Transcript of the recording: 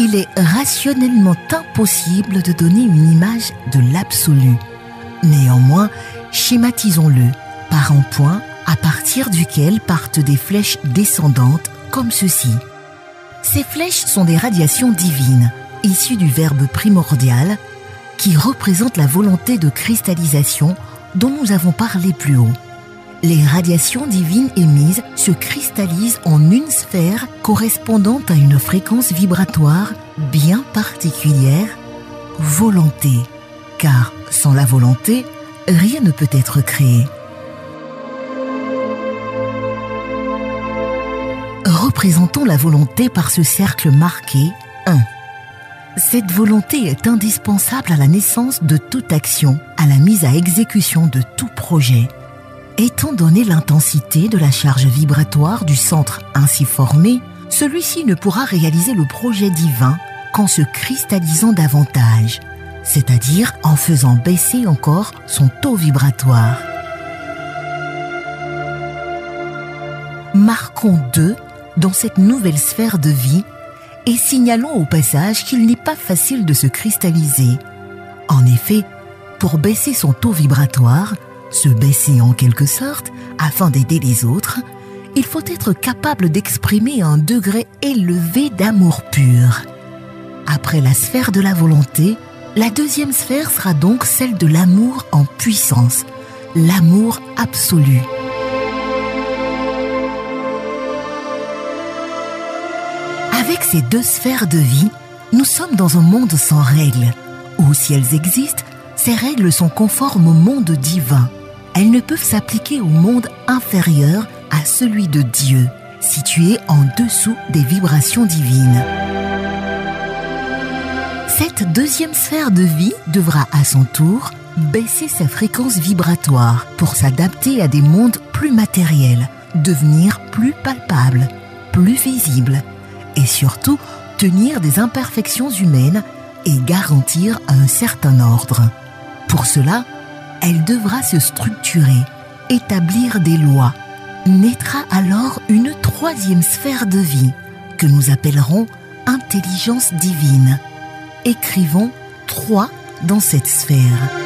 Il est rationnellement impossible de donner une image de l'absolu. Néanmoins, schématisons-le par un point à partir duquel partent des flèches descendantes comme ceci. Ces flèches sont des radiations divines, issues du verbe primordial, qui représente la volonté de cristallisation dont nous avons parlé plus haut. Les radiations divines émises se cristallisent en une sphère correspondant à une fréquence vibratoire bien particulière, volonté. Car sans la volonté, rien ne peut être créé. Représentons la volonté par ce cercle marqué 1. Cette volonté est indispensable à la naissance de toute action, à la mise à exécution de tout projet. Étant donné l'intensité de la charge vibratoire du centre ainsi formé, celui-ci ne pourra réaliser le projet divin qu'en se cristallisant davantage, c'est-à-dire en faisant baisser encore son taux vibratoire. Marquons 2 dans cette nouvelle sphère de vie et signalons au passage qu'il n'est pas facile de se cristalliser. En effet, pour baisser son taux vibratoire, se baisser en quelque sorte, afin d'aider les autres, il faut être capable d'exprimer un degré élevé d'amour pur. Après la sphère de la volonté, la deuxième sphère sera donc celle de l'amour en puissance, l'amour absolu. Avec ces deux sphères de vie, nous sommes dans un monde sans règles, où si elles existent, ces règles sont conformes au monde divin. Elles ne peuvent s'appliquer au monde inférieur à celui de Dieu, situé en dessous des vibrations divines. Cette deuxième sphère de vie devra à son tour baisser sa fréquence vibratoire pour s'adapter à des mondes plus matériels, devenir plus palpables, plus visibles et surtout tenir des imperfections humaines et garantir un certain ordre. Pour cela, elle devra se structurer, établir des lois. Naîtra alors une troisième sphère de vie que nous appellerons intelligence divine. Écrivons 3 dans cette sphère.